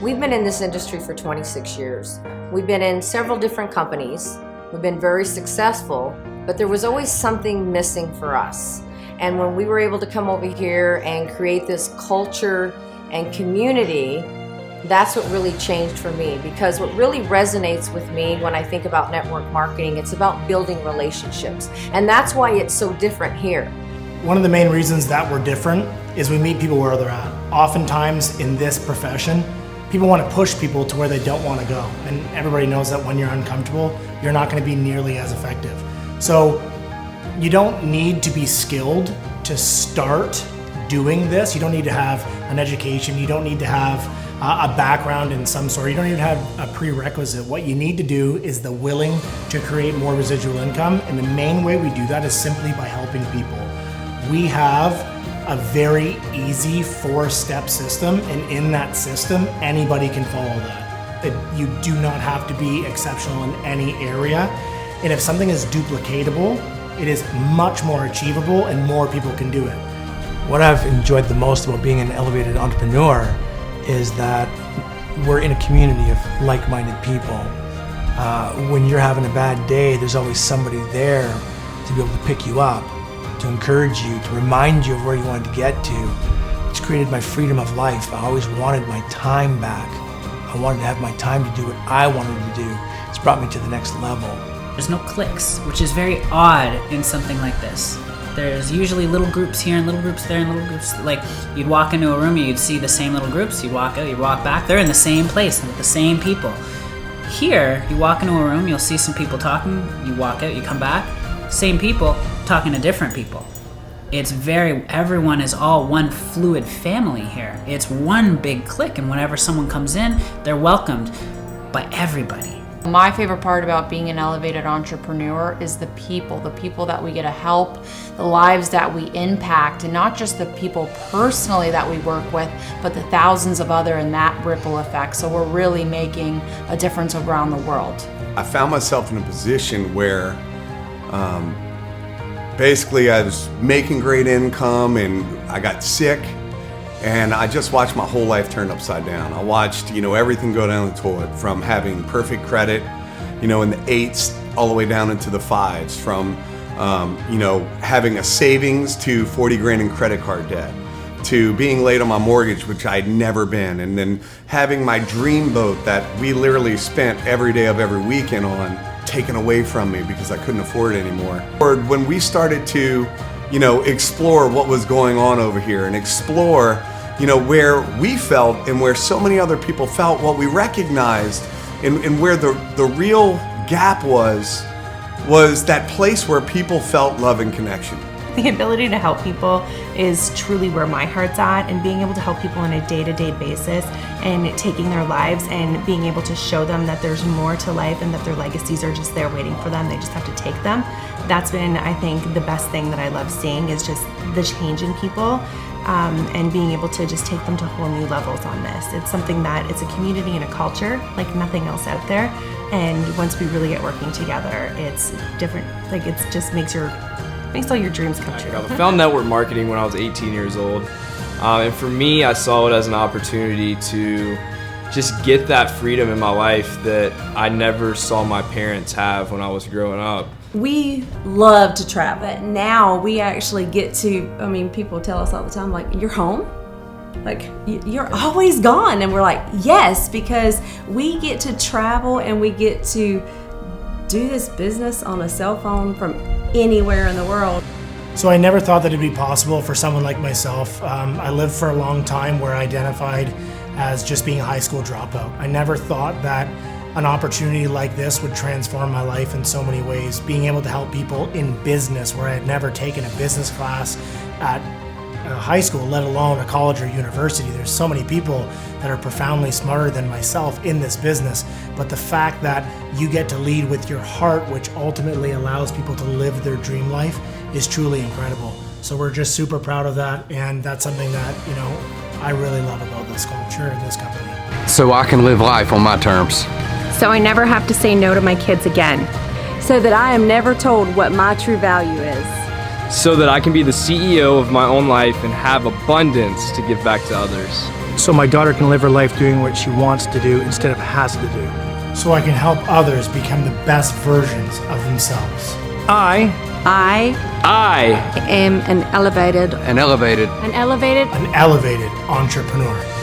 We've been in this industry for 26 years. We've been in several different companies. We've been very successful, but there was always something missing for us. And when we were able to come over here and create this culture and community, that's what really changed for me, because what really resonates with me when I think about network marketing, it's about building relationships. And that's why it's so different here. One of the main reasons that we're different is we meet people where they're at. Oftentimes in this profession, people want to push people to where they don't want to go. And everybody knows that when you're uncomfortable, you're not going to be nearly as effective. So you don't need to be skilled to start doing this. You don't need to have an education. You don't need to have a background in some sort. You don't even have a prerequisite. What you need to do is the willing to create more residual income. And the main way we do that is simply by helping people. We have a very easy 4-step system, and in that system, anybody can follow that. You do not have to be exceptional in any area. And if something is duplicatable, it is much more achievable and more people can do it. What I've enjoyed the most about being an elevated entrepreneur is that we're in a community of like-minded people. When you're having a bad day, there's always somebody there to be able to pick you up, to encourage you, to remind you of where you wanted to get to. It's created my freedom of life. I always wanted my time back. I wanted to have my time to do what I wanted to do. It's brought me to the next level. There's no cliques, which is very odd in something like this. There's usually little groups here and little groups there and little groups. Like, you'd walk into a room, you'd see the same little groups. You walk out, you walk back, they're in the same place with the same people. Here, you walk into a room, you'll see some people talking, you walk out, you come back, same people talking to different people. Everyone is all one fluid family here. It's one big clique, and whenever someone comes in, they're welcomed by everybody. My favorite part about being an elevated entrepreneur is the people that we get to help, the lives that we impact, and not just the people personally that we work with, but the thousands of other in that ripple effect. So we're really making a difference around the world. I found myself in a position where basically I was making great income and I got sick. And I just watched my whole life turn upside down. I watched, everything go down the toilet, from having perfect credit, in the 8s all the way down into the 5s, from, having a savings to 40 grand in credit card debt, to being late on my mortgage, which I'd never been, and then having my dream boat that we literally spent every day of every weekend on taken away from me because I couldn't afford it anymore. Or when we started to explore what was going on over here and explore, where we felt and where so many other people felt, what we recognized and where the real gap was that place where people felt love and connection. The ability to help people is truly where my heart's at, and being able to help people on a day-to-day basis and taking their lives and being able to show them that there's more to life and that their legacies are just there waiting for them. They just have to take them. That's been, I think, the best thing that I love seeing, is just the change in people and being able to just take them to whole new levels on this. It's something that it's a community and a culture like nothing else out there. And once we really get working together, it's different. Like, it just makes all your dreams come true. I found network marketing when I was 18 years old. And for me, I saw it as an opportunity to just get that freedom in my life that I never saw my parents have when I was growing up. We love to travel. But now we actually get to, people tell us all the time, like, you're home? Like, you're always gone. And we're like, yes, because we get to travel and we get to do this business on a cell phone from anywhere in the world. So I never thought that it'd be possible for someone like myself. I lived for a long time where I identified as just being a high school dropout. I never thought that an opportunity like this would transform my life in so many ways. Being able to help people in business, where I had never taken a business class at high school, let alone a college or university. There's so many people that are profoundly smarter than myself in this business, but the fact that you get to lead with your heart, which ultimately allows people to live their dream life, is truly incredible. So we're just super proud of that, and that's something that, I really love about this culture and this company. So I can live life on my terms. So I never have to say no to my kids again. So that I am never told what my true value is. so that I can be the CEO of my own life and have abundance to give back to others. So my daughter can live her life doing what she wants to do instead of has to do. So I can help others become the best versions of themselves. I am an elevated An elevated an elevated An elevated entrepreneur.